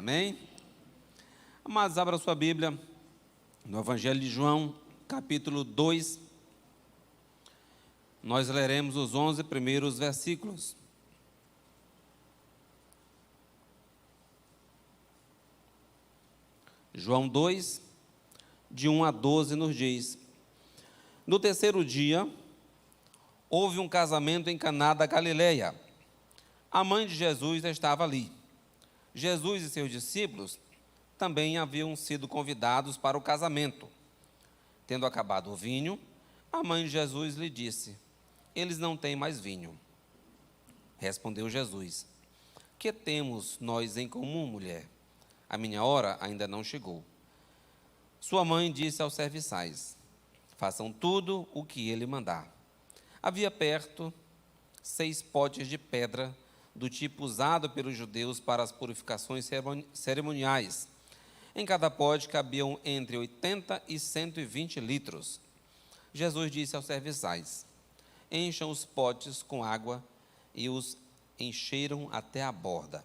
Amém? Amados, abra sua Bíblia no Evangelho de João, capítulo 2. Nós leremos os 11 primeiros versículos. João 2, de 1 a 12, nos diz: No terceiro dia, houve um casamento em Caná da Galileia. A mãe de Jesus estava ali. Jesus e seus discípulos também haviam sido convidados para o casamento. Tendo acabado o vinho, a mãe de Jesus lhe disse: Eles não têm mais vinho. Respondeu Jesus: Que temos nós em comum, mulher? A minha hora ainda não chegou. Sua mãe disse aos serviçais: Façam tudo o que ele mandar. Havia perto 6 potes de pedra, do tipo usado pelos judeus para as purificações cerimoniais. Em cada pote cabiam entre 80 e 120 litros. Jesus disse aos serviçais: Encham os potes com água, e os encheram até a borda.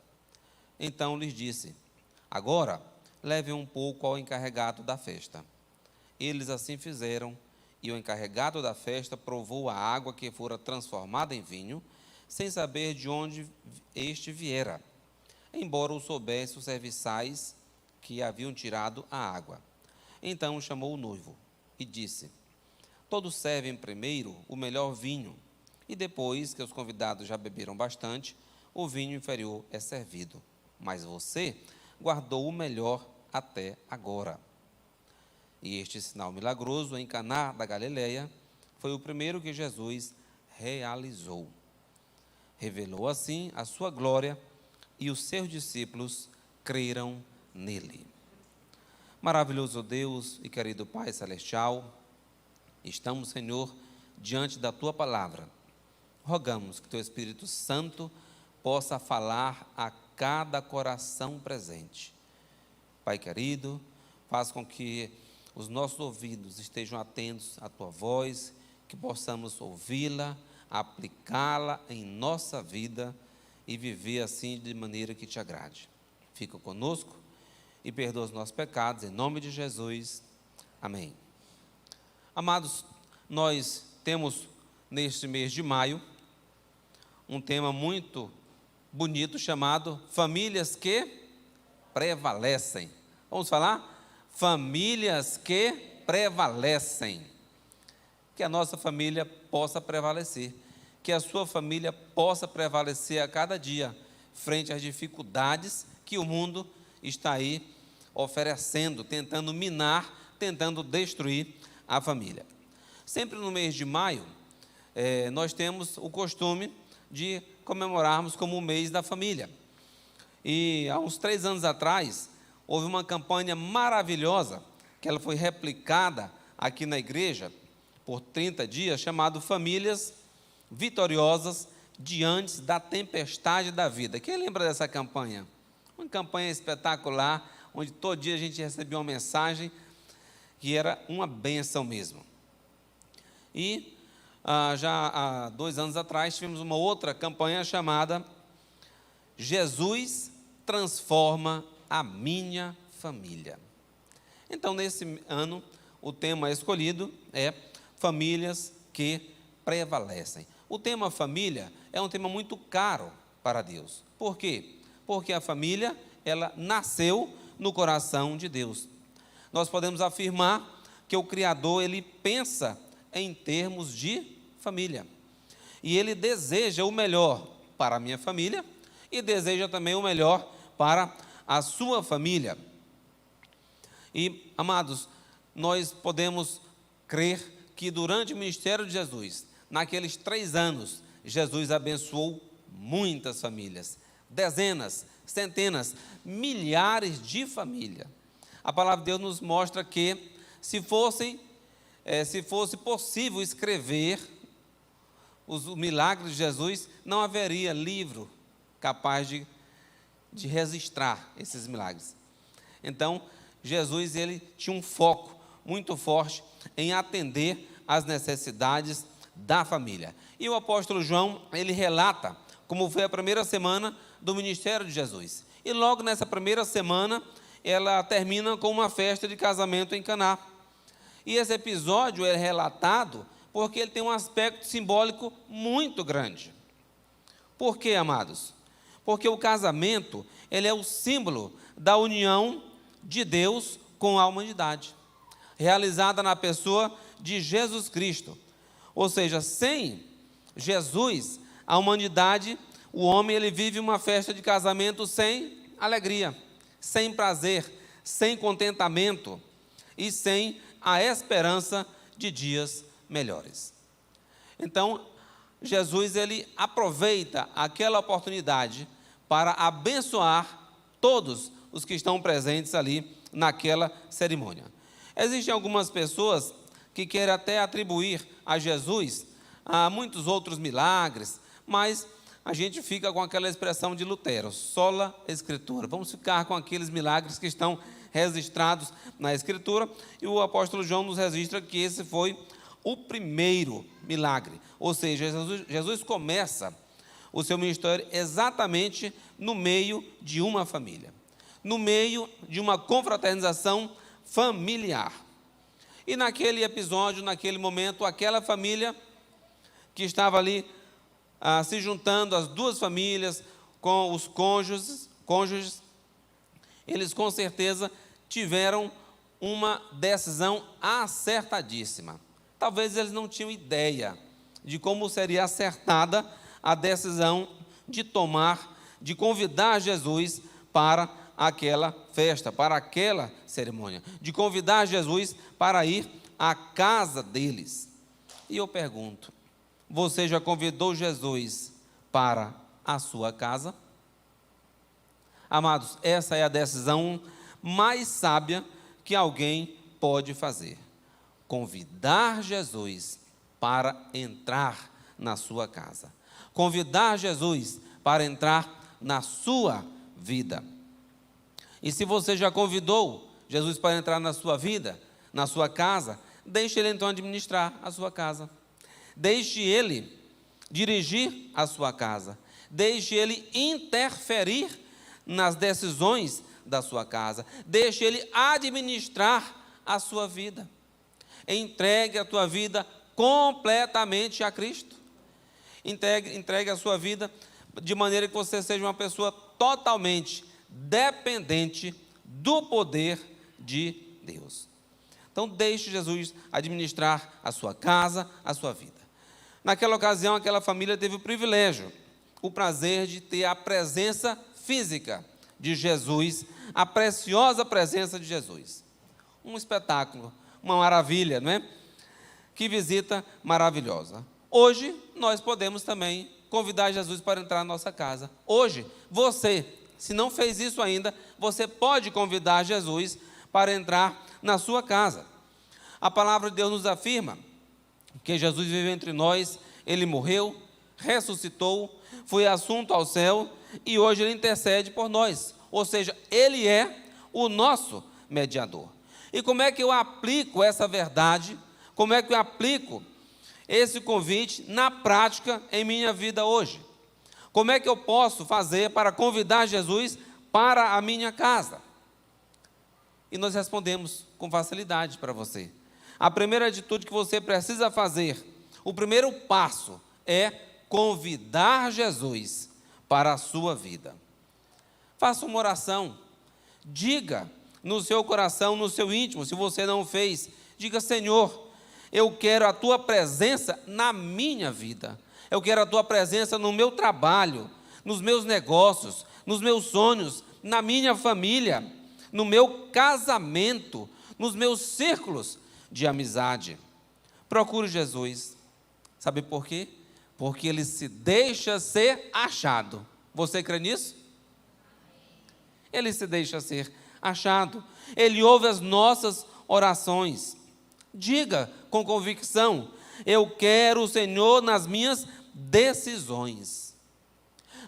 Então lhes disse: Agora, levem um pouco ao encarregado da festa. Eles assim fizeram, e o encarregado da festa provou a água que fora transformada em vinho, sem saber de onde este viera, embora o soubesse os serviçais que haviam tirado a água. Então chamou o noivo e disse: Todos servem primeiro o melhor vinho, e depois que os convidados já beberam bastante, o vinho inferior é servido. Mas você guardou o melhor até agora. E este sinal milagroso em Caná da Galileia foi o primeiro que Jesus realizou. Revelou assim a sua glória, e os seus discípulos creram nele. Maravilhoso Deus e querido Pai Celestial, estamos, Senhor, diante da Tua palavra. Rogamos que Teu Espírito Santo possa falar a cada coração presente. Pai querido, faz com que os nossos ouvidos estejam atentos à Tua voz, que possamos ouvi-la, aplicá-la em nossa vida e viver assim de maneira que Te agrade. Fica conosco e perdoa os nossos pecados, em nome de Jesus. Amém. Amados, nós temos neste mês de maio um tema muito bonito chamado Famílias que Prevalecem. Vamos falar? Famílias que prevalecem. Que a nossa família possa prevalecer, que a sua família possa prevalecer a cada dia, frente às dificuldades que o mundo está aí oferecendo, tentando minar, tentando destruir a família. Sempre no mês de maio, nós temos o costume de comemorarmos como o mês da família. E há uns 3 anos atrás, houve uma campanha maravilhosa, que ela foi replicada aqui na igreja, por 30 dias, chamado Famílias Vitoriosas Diante da Tempestade da Vida. Quem lembra dessa campanha? Uma campanha espetacular, onde todo dia a gente recebia uma mensagem que era uma bênção mesmo. E já há 2 anos atrás tivemos uma outra campanha chamada Jesus Transforma a Minha Família. Então, nesse ano, o tema escolhido é Famílias que Prevalecem. O tema família é um tema muito caro para Deus. Por quê? Porque a família, ela nasceu no coração de Deus. Nós podemos afirmar que o Criador, ele pensa em termos de família. E ele deseja o melhor para a minha família e deseja também o melhor para a sua família. E, amados, nós podemos crer que durante o ministério de Jesus, naqueles 3 anos, Jesus abençoou muitas famílias, dezenas, centenas, milhares de famílias. A palavra de Deus nos mostra que se fosse possível escrever os milagres de Jesus, não haveria livro capaz de registrar esses milagres. Então, Jesus, ele tinha um foco muito forte em atender às necessidades da família. E o apóstolo João, ele relata como foi a primeira semana do ministério de Jesus. E logo nessa primeira semana, ela termina com uma festa de casamento em Caná. E esse episódio é relatado porque ele tem um aspecto simbólico muito grande. Por quê, amados? Porque o casamento, ele é o símbolo da união de Deus com a humanidade, realizada na pessoa de Jesus Cristo. Ou seja, sem Jesus, a humanidade, o homem, ele vive uma festa de casamento sem alegria, sem prazer, sem contentamento e sem a esperança de dias melhores. Então, Jesus, ele aproveita aquela oportunidade para abençoar todos os que estão presentes ali naquela cerimônia. Existem algumas pessoas que querem até atribuir a Jesus a muitos outros milagres, mas a gente fica com aquela expressão de Lutero, sola escritura. Vamos ficar com aqueles milagres que estão registrados na Escritura, e o apóstolo João nos registra que esse foi o primeiro milagre. Ou seja, Jesus começa o seu ministério exatamente no meio de uma família, no meio de uma confraternização familiar. E naquele episódio, naquele momento, aquela família que estava ali se juntando, as duas famílias com os cônjuges, eles com certeza tiveram uma decisão acertadíssima. Talvez eles não tinham ideia de como seria acertada a decisão de convidar Jesus para aquela festa, para aquela cerimônia, de convidar Jesus para ir à casa deles. E eu pergunto, você já convidou Jesus para a sua casa? Amados, essa é a decisão mais sábia que alguém pode fazer. Convidar Jesus para entrar na sua casa. Convidar Jesus para entrar na sua vida. E se você já convidou Jesus para entrar na sua vida, na sua casa, deixe Ele então administrar a sua casa. Deixe Ele dirigir a sua casa. Deixe Ele interferir nas decisões da sua casa. Deixe Ele administrar a sua vida. Entregue a tua vida completamente a Cristo. Entregue a sua vida de maneira que você seja uma pessoa totalmente dependente do poder de Deus. Então, deixe Jesus administrar a sua casa, a sua vida. Naquela ocasião, aquela família teve o privilégio, o prazer de ter a presença física de Jesus, a preciosa presença de Jesus. Um espetáculo, uma maravilha, não é? Que visita maravilhosa. Hoje, nós podemos também convidar Jesus para entrar na nossa casa. Hoje, você, se não fez isso ainda, você pode convidar Jesus para entrar na sua casa. A palavra de Deus nos afirma que Jesus vive entre nós, Ele morreu, ressuscitou, foi assunto ao céu e hoje Ele intercede por nós. Ou seja, Ele é o nosso mediador. E como é que eu aplico essa verdade? Como é que eu aplico esse convite na prática em minha vida hoje? Como é que eu posso fazer para convidar Jesus para a minha casa? E nós respondemos com facilidade para você. A primeira atitude que você precisa fazer, o primeiro passo é convidar Jesus para a sua vida. Faça uma oração, diga no seu coração, no seu íntimo, se você não fez, diga: Senhor, eu quero a tua presença na minha vida, eu quero a tua presença no meu trabalho, nos meus negócios, nos meus sonhos, na minha família, no meu casamento, nos meus círculos de amizade. Procure Jesus. Sabe por quê? Porque Ele se deixa ser achado. Você crê nisso? Ele se deixa ser achado. Ele ouve as nossas orações. Diga com convicção: eu quero o Senhor nas minhas decisões.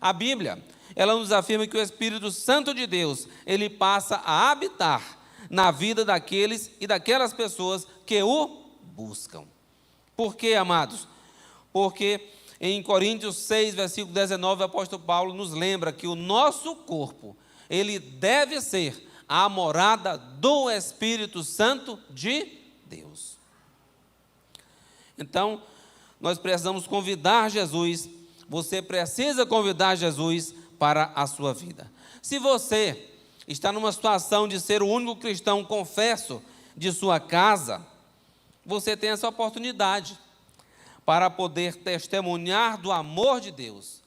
A Bíblia, ela nos afirma que o Espírito Santo de Deus, ele passa a habitar na vida daqueles e daquelas pessoas que o buscam. Por quê, amados? Porque em Coríntios 6, versículo 19, o apóstolo Paulo nos lembra que o nosso corpo ele deve ser a morada do Espírito Santo de Deus. Então, nós precisamos convidar Jesus, você precisa convidar Jesus para a sua vida. Se você está numa situação de ser o único cristão confesso de sua casa, você tem essa oportunidade para poder testemunhar do amor de Deus,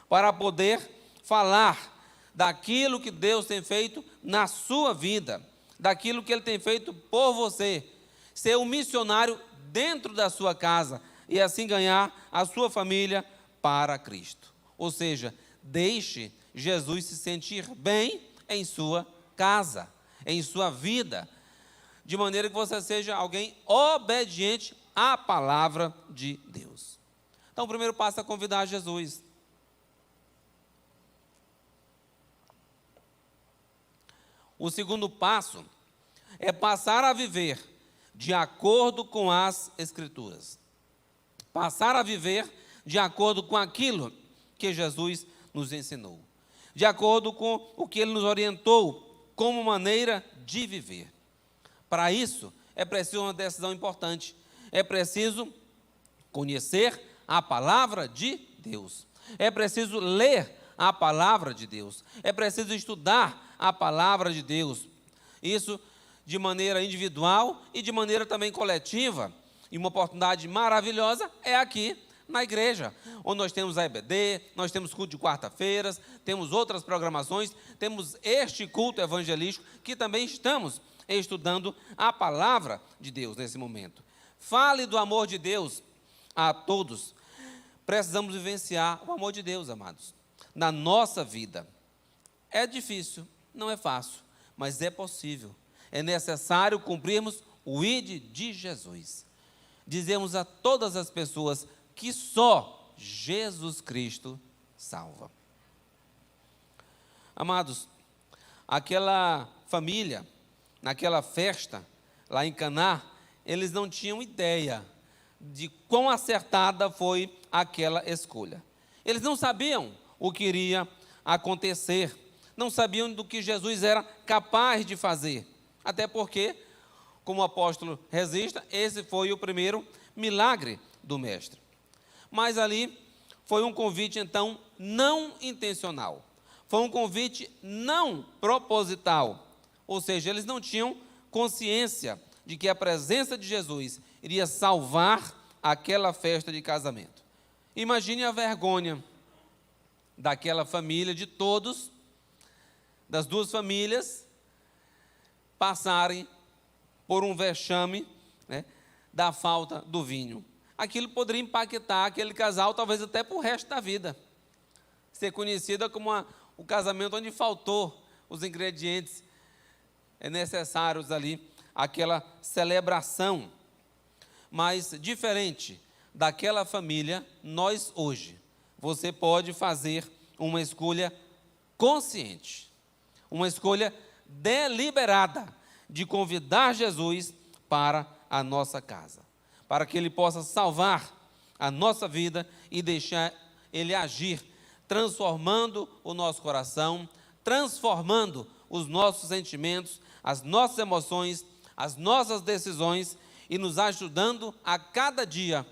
para poder falar daquilo que Deus tem feito na sua vida, daquilo que Ele tem feito por você, ser um missionário dentro da sua casa e assim ganhar a sua família para Cristo. Ou seja, deixe Jesus se sentir bem em sua casa, em sua vida, de maneira que você seja alguém obediente à palavra de Deus. Então, o primeiro passo é convidar Jesus. O segundo passo é passar a viver de acordo com as Escrituras. Passar a viver de acordo com aquilo que Jesus nos ensinou. De acordo com o que Ele nos orientou como maneira de viver. Para isso, é preciso uma decisão importante. É preciso conhecer a palavra de Deus. É preciso ler a palavra de Deus. É preciso estudar a palavra de Deus. Isso de maneira individual e de maneira também coletiva. E uma oportunidade maravilhosa é aqui na igreja, onde nós temos a EBD, nós temos culto de quarta-feiras, temos outras programações, temos este culto evangelístico que também estamos estudando a palavra de Deus nesse momento. Fale do amor de Deus a todos. Precisamos vivenciar o amor de Deus, amados, na nossa vida. É difícil, não é fácil, mas é possível. É necessário cumprirmos o ID de Jesus. Dizemos a todas as pessoas que só Jesus Cristo salva. Amados, aquela família, naquela festa lá em Caná, eles não tinham ideia de quão acertada foi aquela escolha. Eles não sabiam o que iria acontecer, não sabiam do que Jesus era capaz de fazer, até porque, como o apóstolo registra, esse foi o primeiro milagre do mestre. Mas ali foi um convite, então, não intencional, foi um convite não proposital, ou seja, eles não tinham consciência de que a presença de Jesus iria salvar aquela festa de casamento. Imagine a vergonha daquela família, de todos, das duas famílias, passarem por um vexame, né, da falta do vinho. Aquilo poderia impactar aquele casal, talvez até para o resto da vida. Ser conhecida como o casamento onde faltou os ingredientes necessários ali, aquela celebração. Mas, diferente daquela família, nós hoje, você pode fazer uma escolha consciente, uma escolha deliberada de convidar Jesus para a nossa casa, para que Ele possa salvar a nossa vida e deixar Ele agir, transformando o nosso coração, transformando os nossos sentimentos, as nossas emoções, as nossas decisões e nos ajudando a cada dia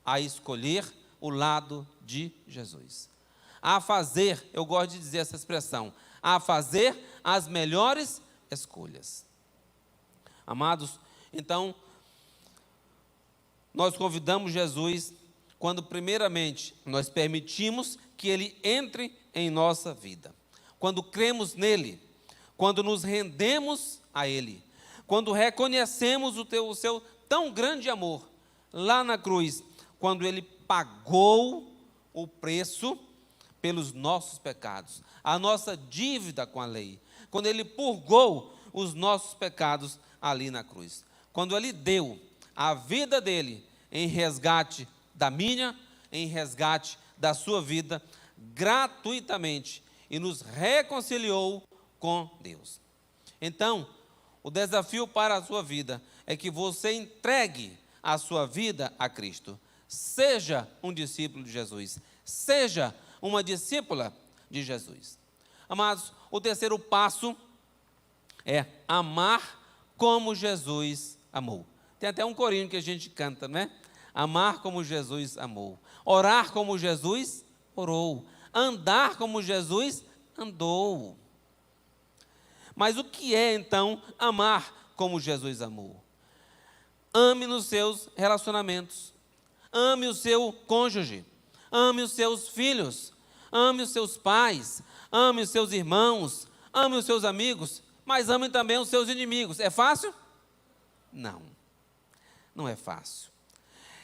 a escolher o lado de Jesus. A fazer, eu gosto de dizer essa expressão, a fazer as melhores escolhas. Amados, então, nós convidamos Jesus quando, primeiramente, nós permitimos que Ele entre em nossa vida. Quando cremos nele, quando nos rendemos a Ele, quando reconhecemos o seu tão grande amor, lá na cruz, quando Ele pagou o preço pelos nossos pecados, a nossa dívida com a lei, quando Ele purgou os nossos pecados ali na cruz, quando Ele deu a vida dele em resgate da minha, em resgate da sua vida, gratuitamente, e nos reconciliou com Deus. Então, o desafio para a sua vida é que você entregue a sua vida a Cristo. Seja um discípulo de Jesus, seja uma discípula de Jesus. Amados, o terceiro passo é amar como Jesus amou. Tem até um corinho que a gente canta, né? Amar como Jesus amou. Orar como Jesus orou. Andar como Jesus andou. Mas o que é, então, amar como Jesus amou? Ame nos seus relacionamentos. Ame o seu cônjuge. Ame os seus filhos. Ame os seus pais. Ame os seus irmãos. Ame os seus amigos. Mas ame também os seus inimigos. É fácil? Não. Não é fácil.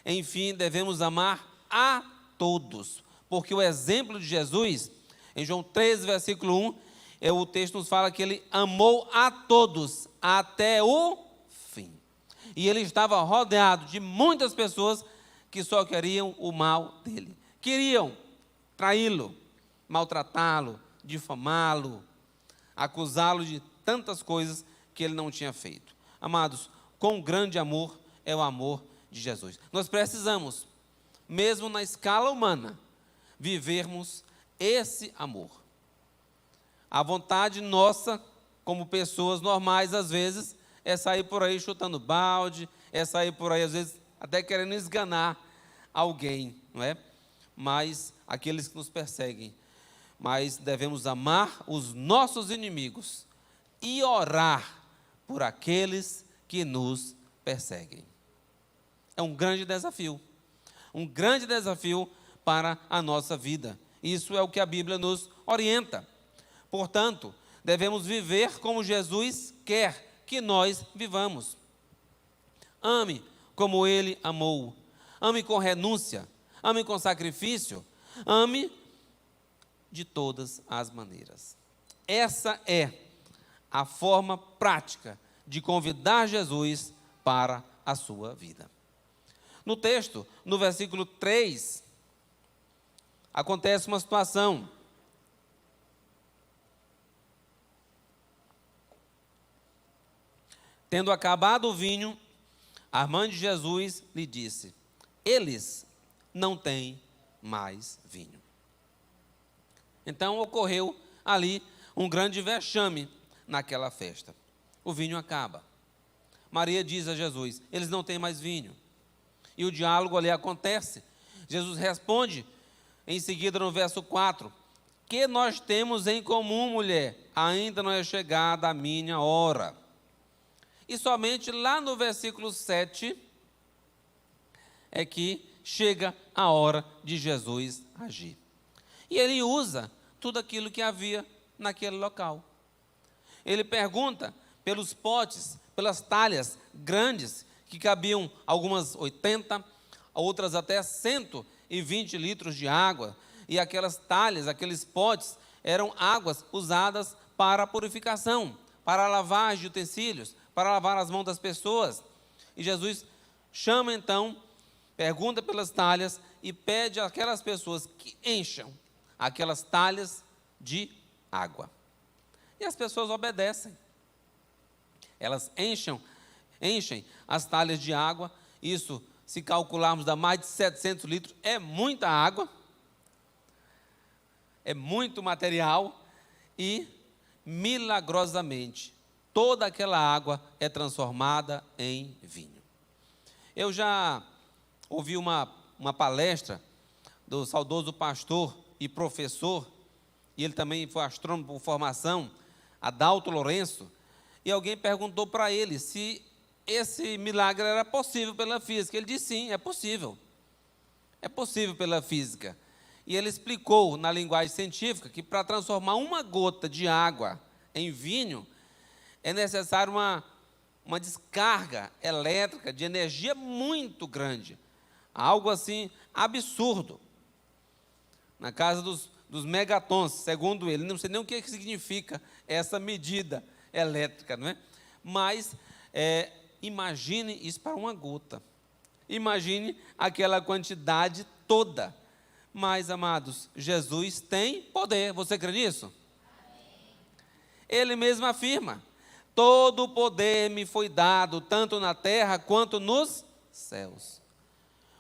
Enfim, devemos amar a todos. Porque o exemplo de Jesus, em João 13, versículo 1, o texto nos fala que ele amou a todos até o fim. E ele estava rodeado de muitas pessoas que só queriam o mal dele. Queriam traí-lo, maltratá-lo, difamá-lo, acusá-lo de tantas coisas que ele não tinha feito. Amados, quão grande amor é o amor de Jesus. Nós precisamos, mesmo na escala humana, vivermos esse amor. A vontade nossa, como pessoas normais, às vezes, é sair por aí chutando balde, é sair por aí, às vezes, até querendo esganar alguém, não é? Mas aqueles que nos perseguem. Mas devemos amar os nossos inimigos e orar por aqueles que nos perseguem. É um grande desafio. Um grande desafio para a nossa vida. Isso é o que a Bíblia nos orienta. Portanto, devemos viver como Jesus quer que nós vivamos. Ame como Ele amou. Ame com renúncia. Ame com sacrifício. Ame de todas as maneiras. Essa é a forma prática de convidar Jesus para a sua vida. No texto, no versículo 3, acontece uma situação. Tendo acabado o vinho, a mãe de Jesus lhe disse: eles não têm mais vinho. Então ocorreu ali um grande vexame naquela festa. O vinho acaba. Maria diz a Jesus: eles não têm mais vinho. E o diálogo ali acontece. Jesus responde em seguida no verso 4: que nós temos em comum, mulher? Ainda não é chegada a minha hora. E somente lá no versículo 7 é que chega a hora de Jesus agir. E ele usa tudo aquilo que havia naquele local. Ele pergunta pelos potes, pelas talhas grandes, que cabiam algumas 80, outras até 120 litros de água. E aquelas talhas, aqueles potes, eram águas usadas para purificação, para lavar de utensílios, para lavar as mãos das pessoas. E Jesus chama então, pergunta pelas talhas e pede àquelas pessoas que encham aquelas talhas de água. E as pessoas obedecem. Elas enchem as talhas de água. Isso, se calcularmos, dá mais de 700 litros. É muita água. É muito material. E, milagrosamente, toda aquela água é transformada em vinho. Eu já ouvi uma palestra do saudoso pastor e professor, e ele também foi astrônomo por formação, Adalto Lourenço, e alguém perguntou para ele se esse milagre era possível pela física. Ele disse sim, é possível. É possível pela física. E ele explicou na linguagem científica que para transformar uma gota de água em vinho, é necessário uma descarga elétrica de energia muito grande. Algo assim absurdo. Na casa dos megatons, segundo ele. Não sei nem o que significa essa medida elétrica, não é? Mas imagine isso para uma gota. Imagine aquela quantidade toda. Mas, amados, Jesus tem poder. Você crê nisso? Ele mesmo afirma: todo o poder me foi dado, tanto na terra quanto nos céus.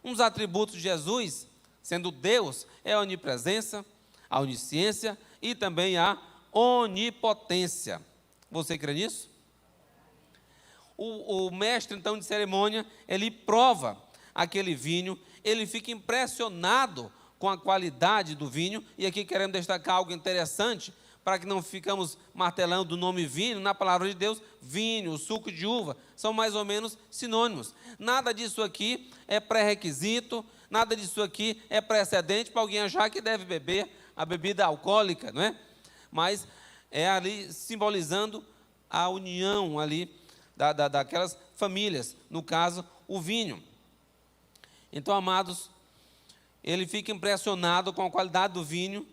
Um dos atributos de Jesus, sendo Deus, é a onipresença, a onisciência e também a onipotência. Você crê nisso? O mestre, então, de cerimônia, ele prova aquele vinho, ele fica impressionado com a qualidade do vinho, e aqui queremos destacar algo interessante, para que não ficamos martelando o nome vinho. Na palavra de Deus, vinho, suco de uva, são mais ou menos sinônimos. Nada disso aqui é pré-requisito, nada disso aqui é precedente para alguém achar que deve beber a bebida alcoólica, não é? Mas é ali simbolizando a união ali daquelas famílias, no caso, o vinho. Então, amados, ele fica impressionado com a qualidade do vinho,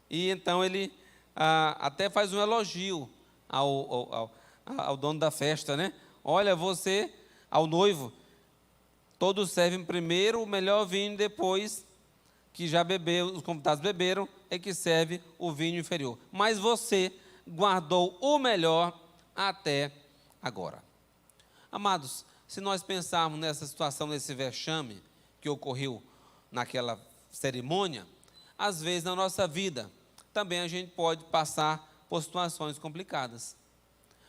e então ele até faz um elogio ao dono da festa, né? Olha, você, ao noivo, todos servem primeiro o melhor vinho, depois que já bebeu, os convidados beberam, é que serve o vinho inferior. Mas você guardou o melhor até agora. Amados, se nós pensarmos nessa situação, nesse vexame que ocorreu naquela cerimônia, às vezes na nossa vida também a gente pode passar por situações complicadas.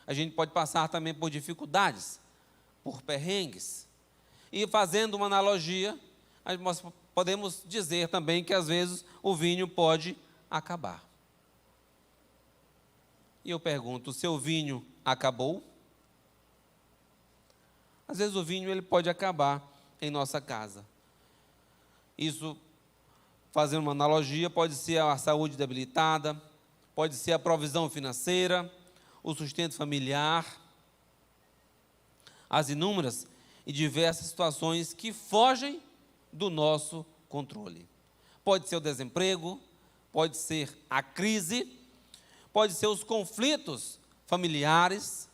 A gente pode passar também por dificuldades, por perrengues. E fazendo uma analogia, nós podemos dizer também que às vezes o vinho pode acabar. E eu pergunto, o seu vinho acabou? Às vezes o vinho ele pode acabar em nossa casa. Isso, fazendo uma analogia, pode ser a saúde debilitada, pode ser a provisão financeira, o sustento familiar, as inúmeras e diversas situações que fogem do nosso controle. Pode ser o desemprego, pode ser a crise, pode ser os conflitos familiares.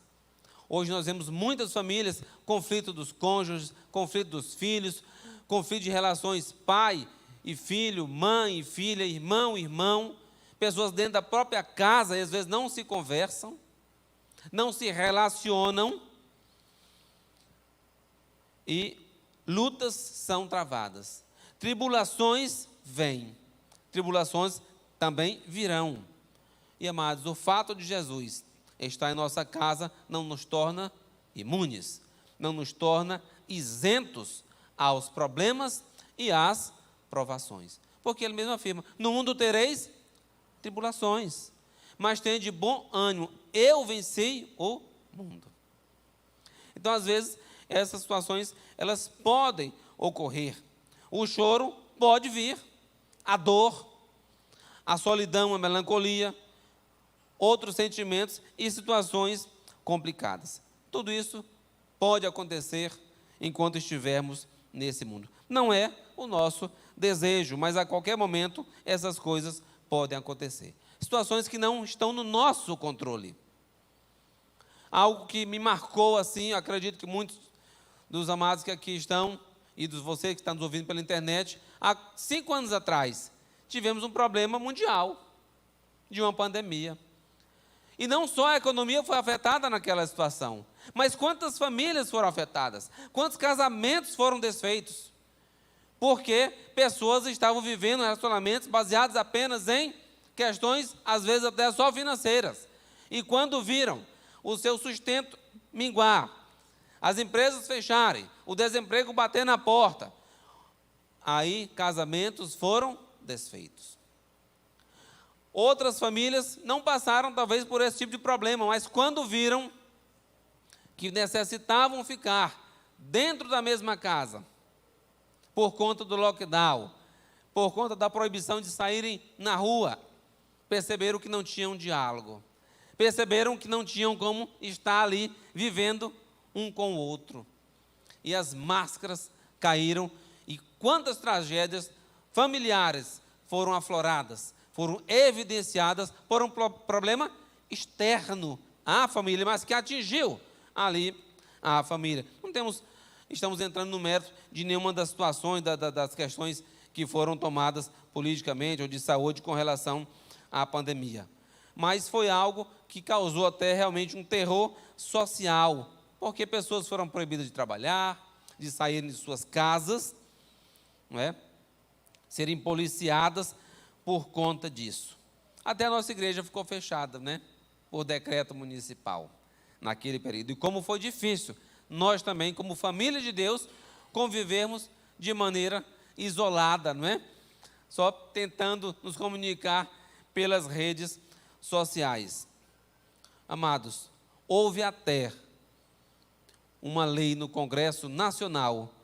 Hoje nós vemos muitas famílias, conflito dos cônjuges, conflito dos filhos, conflito de relações pai e filho, mãe e filha, irmão e irmão, pessoas dentro da própria casa, e às vezes não se conversam, não se relacionam, e lutas são travadas. Tribulações vêm, tribulações também virão. E amados, o fato de Jesus estar em nossa casa não nos torna imunes, não nos torna isentos aos problemas e às provações. Porque ele mesmo afirma, no mundo tereis tribulações, mas tenha de bom ânimo, eu venci o mundo. Então, às vezes, essas situações, elas podem ocorrer. O choro pode vir, a dor, a solidão, a melancolia, outros sentimentos e situações complicadas. Tudo isso pode acontecer enquanto estivermos nesse mundo. Não é o nosso desejo, mas a qualquer momento essas coisas podem acontecer. Situações que não estão no nosso controle. Algo que me marcou assim, acredito que muitos dos amados que aqui estão, e dos vocês que estão nos ouvindo pela internet, há 5 anos atrás, tivemos um problema mundial, de uma pandemia. E não só a economia foi afetada naquela situação, mas quantas famílias foram afetadas, quantos casamentos foram desfeitos, porque pessoas estavam vivendo relacionamentos baseados apenas em questões, às vezes até só financeiras, e quando viram o seu sustento minguar, as empresas fecharem, o desemprego bater na porta, aí casamentos foram desfeitos. Outras famílias não passaram talvez por esse tipo de problema, mas quando viram que necessitavam ficar dentro da mesma casa, por conta do lockdown, por conta da proibição de saírem na rua, perceberam que não tinham diálogo, perceberam que não tinham como estar ali vivendo um com o outro. E as máscaras caíram, e quantas tragédias familiares foram afloradas, foram evidenciadas por um problema externo à família, mas que atingiu ali a família. Estamos entrando no mérito de nenhuma das situações, das questões que foram tomadas politicamente ou de saúde com relação à pandemia. Mas foi algo que causou até realmente um terror social, porque pessoas foram proibidas de trabalhar, de saírem de suas casas, não é? Serem policiadas por conta disso. até a nossa igreja ficou fechada, né? Por decreto municipal, naquele período. E como foi difícil, nós também, como família de Deus, convivermos de maneira isolada, não é? Só tentando nos comunicar pelas redes sociais. Amados, houve até uma lei no Congresso Nacional.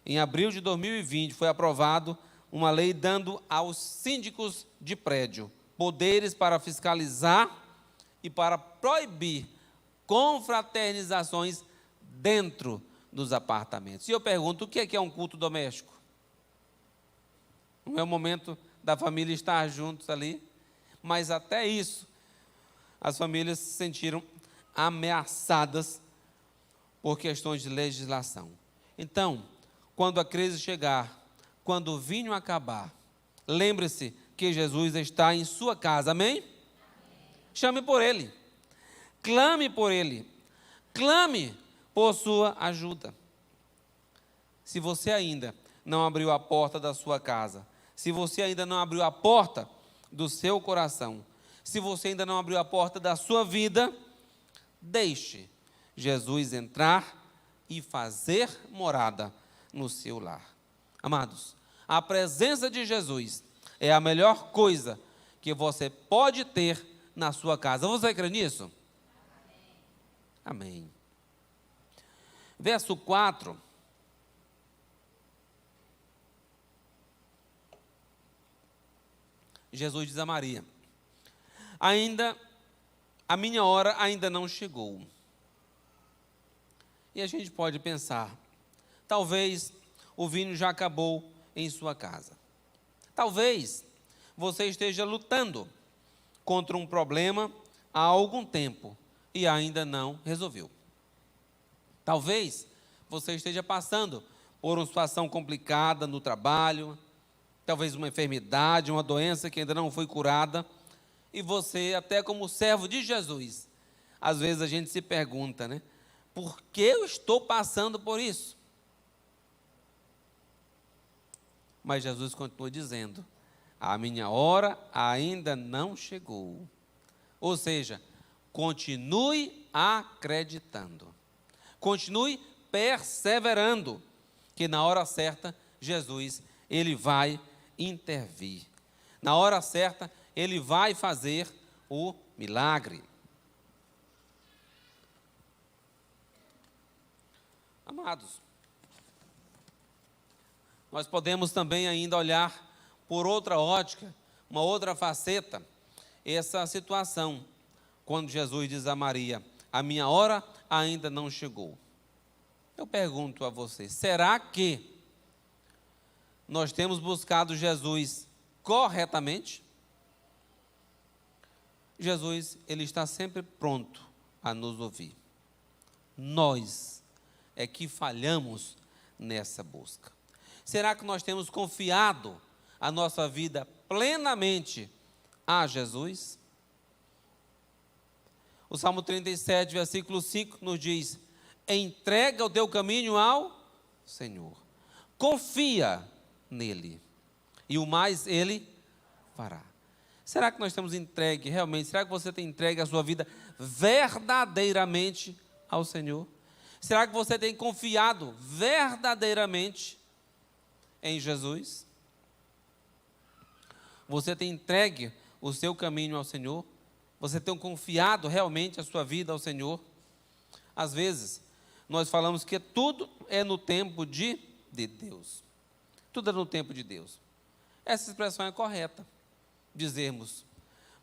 Em abril de 2020 foi aprovado uma lei dando aos síndicos de prédio poderes para fiscalizar e para proibir confraternizações dentro dos apartamentos. E eu pergunto, o que é um culto doméstico? Não é o momento da família estar juntos ali, mas até isso as famílias se sentiram ameaçadas por questões de legislação. Então, quando a crise chegar, quando o vinho acabar, lembre-se que Jesus está em sua casa, amém? Chame por Ele, clame por Ele, clame por sua ajuda. Se você ainda não abriu a porta da sua casa, se você ainda não abriu a porta do seu coração, se você ainda não abriu a porta da sua vida, deixe Jesus entrar e fazer morada no seu lar. Amados, a presença de Jesus é a melhor coisa que você pode ter na sua casa. Você crê nisso? Amém. Verso 4. Jesus diz a Maria: a minha hora ainda não chegou. E a gente pode pensar, talvez o vinho já acabou em sua casa. Talvez você esteja lutando contra um problema há algum tempo e ainda não resolveu. Talvez você esteja passando por uma situação complicada no trabalho, talvez uma enfermidade, uma doença que ainda não foi curada, e você, até como servo de Jesus, às vezes a gente se pergunta, né? Por que eu estou passando por isso? Mas Jesus continua dizendo: a minha hora ainda não chegou. Ou seja, continue acreditando, continue perseverando, que na hora certa, Jesus, Ele vai intervir. Na hora certa, Ele vai fazer o milagre. Amados, nós podemos também ainda olhar por outra ótica, uma outra faceta, essa situação, quando Jesus diz a Maria: a minha hora ainda não chegou. Eu pergunto a você, será que nós temos buscado Jesus corretamente? Jesus, Ele está sempre pronto a nos ouvir. Nós é que falhamos nessa busca. Será que nós temos confiado a nossa vida plenamente a Jesus? O Salmo 37, versículo 5 nos diz: entrega o teu caminho ao Senhor, confia nele, e o mais Ele fará. Será que nós temos entregue realmente? Será que você tem entregue a sua vida verdadeiramente ao Senhor? Será que você tem confiado verdadeiramente em Jesus? Você tem entregue o seu caminho ao Senhor? Você tem confiado realmente a sua vida ao Senhor? Às vezes, nós falamos que tudo é no tempo de Deus. Tudo é no tempo de Deus. Essa expressão é correta, dizermos.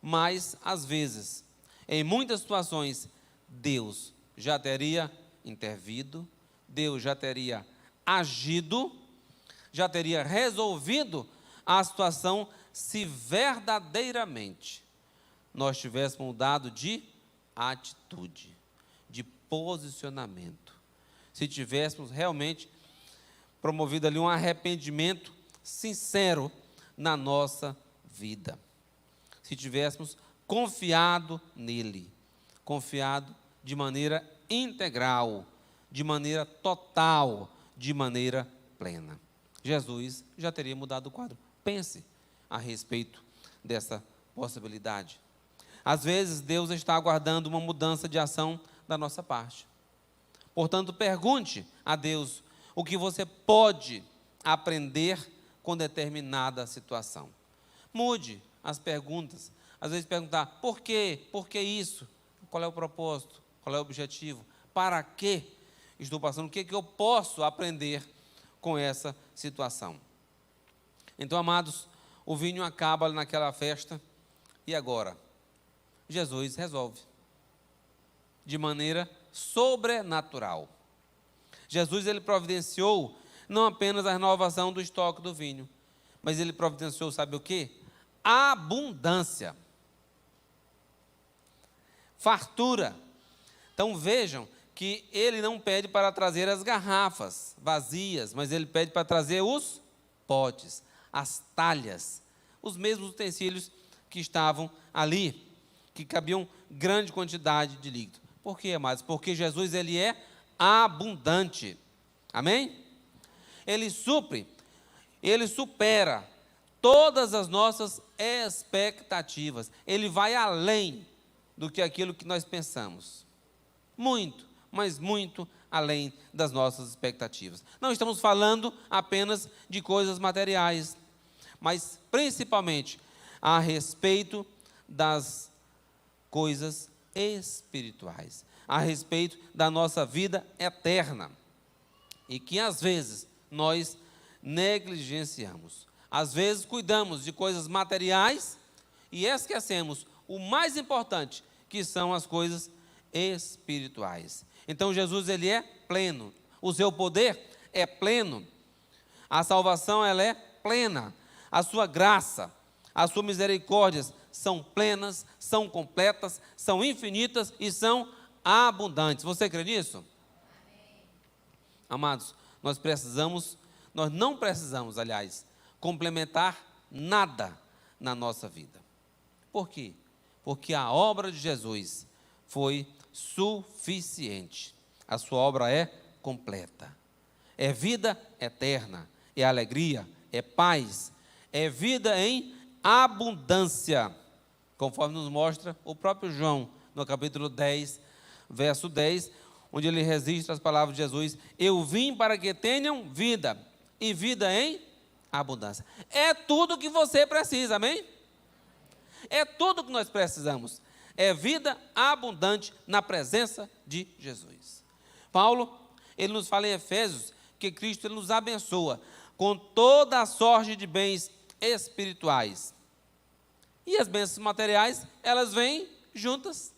Mas, às vezes, em muitas situações, Deus já teria intervido, Deus já teria agido, já teria resolvido a situação se verdadeiramente nós tivéssemos mudado de atitude, de posicionamento, se tivéssemos realmente promovido ali um arrependimento sincero na nossa vida, se tivéssemos confiado nele, confiado de maneira integral, de maneira total, de maneira plena. Jesus já teria mudado o quadro. Pense a respeito dessa possibilidade. Às vezes, Deus está aguardando uma mudança de ação da nossa parte. Portanto, pergunte a Deus o que você pode aprender com determinada situação. Mude as perguntas. Às vezes perguntar, por quê? Por que isso? Qual é o propósito? Qual é o objetivo? Para que estou passando? O que eu posso aprender com essa situação? Então, amados, o vinho acaba naquela festa. E agora? Jesus resolve. De maneira sobrenatural. Jesus, ele providenciou não apenas a renovação do estoque do vinho, mas ele providenciou, sabe o quê? Abundância. Fartura. Então vejam que ele não pede para trazer as garrafas vazias, mas ele pede para trazer os potes, as talhas, os mesmos utensílios que estavam ali, que cabiam grande quantidade de líquido. Por quê, amados? Porque Jesus, ele é abundante. Amém? Ele supre, ele supera todas as nossas expectativas. Ele vai além do que aquilo que nós pensamos. Muito, mas muito além das nossas expectativas. Não estamos falando apenas de coisas materiais, mas principalmente a respeito das coisas espirituais, a respeito da nossa vida eterna, e que às vezes nós negligenciamos. Às vezes cuidamos de coisas materiais e esquecemos o mais importante, que são as coisas espirituais. Então Jesus, ele é pleno, o seu poder é pleno, a salvação, ela é plena, a sua graça, as suas misericórdias são plenas, são completas, são infinitas e são abundantes. Você crê nisso? Amém. Amados, nós não precisamos, aliás, complementar nada na nossa vida. Por quê? Porque a obra de Jesus foi suficiente. A sua obra é completa. É vida eterna, é alegria, é paz, é vida em abundância, conforme nos mostra o próprio João, no capítulo 10, verso 10, onde ele registra as palavras de Jesus: eu vim para que tenham vida, e vida em abundância. É tudo que você precisa, amém? É tudo que nós precisamos. É vida abundante na presença de Jesus. Paulo, ele nos fala em Efésios que Cristo, ele nos abençoa com toda a sorte de bens espirituais. E as bênçãos materiais, elas vêm juntas.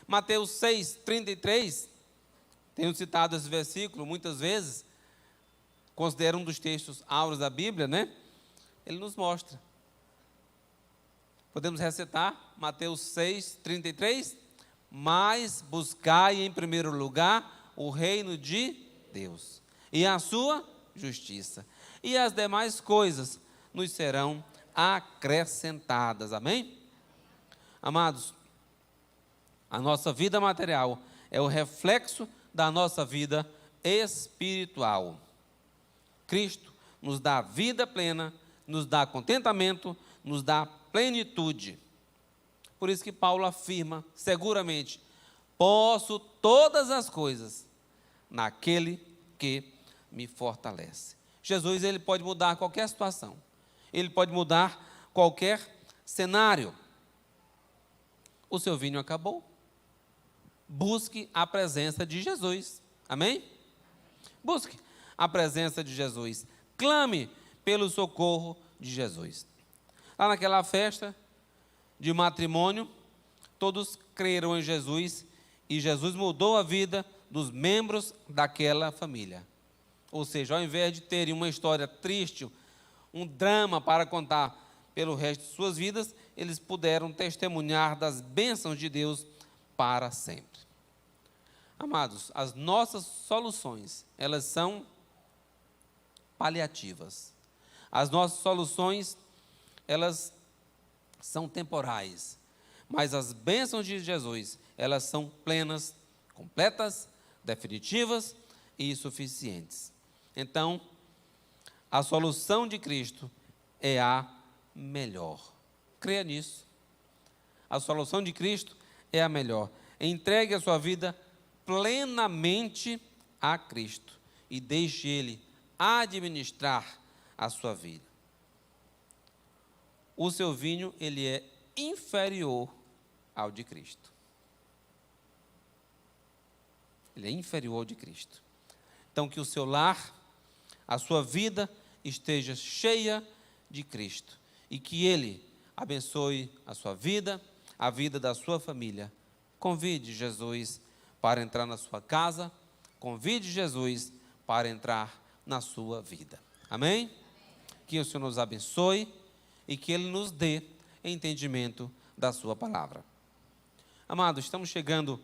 Mateus 6:33, tenho citado esse versículo muitas vezes, considero um dos textos áureos da Bíblia, né? Ele nos mostra. Podemos recitar Mateus 6:33, mas buscai em primeiro lugar o reino de Deus e a sua justiça, e as demais coisas nos serão acrescentadas. Amém? Amados, a nossa vida material é o reflexo da nossa vida espiritual. Cristo nos dá vida plena, nos dá contentamento, nos dá plenitude. Por isso que Paulo afirma seguramente: posso todas as coisas naquele que me fortalece. Jesus, ele pode mudar qualquer situação, ele pode mudar qualquer cenário. O seu vinho acabou, busque a presença de Jesus, amém? Busque a presença de Jesus, clame pelo socorro de Jesus. Lá naquela festa de matrimônio, todos creram em Jesus e Jesus mudou a vida dos membros daquela família. Ou seja, ao invés de terem uma história triste, um drama para contar pelo resto de suas vidas, eles puderam testemunhar das bênçãos de Deus para sempre. Amados, as nossas soluções, elas são paliativas. As nossas soluções, elas são temporais, mas as bênçãos de Jesus, elas são plenas, completas, definitivas e suficientes. Então, a solução de Cristo é a melhor. creia nisso. A solução de Cristo é a melhor. Entregue a sua vida plenamente a Cristo e deixe Ele administrar a sua vida. O seu vinho, ele é inferior ao de Cristo. Ele é inferior ao de Cristo. Então, que o seu lar, a sua vida, esteja cheia de Cristo. E que Ele abençoe a sua vida, a vida da sua família. Convide Jesus para entrar na sua casa. Convide Jesus para entrar na sua vida. Amém? Que o Senhor nos abençoe e que Ele nos dê entendimento da sua palavra. Amados, estamos chegando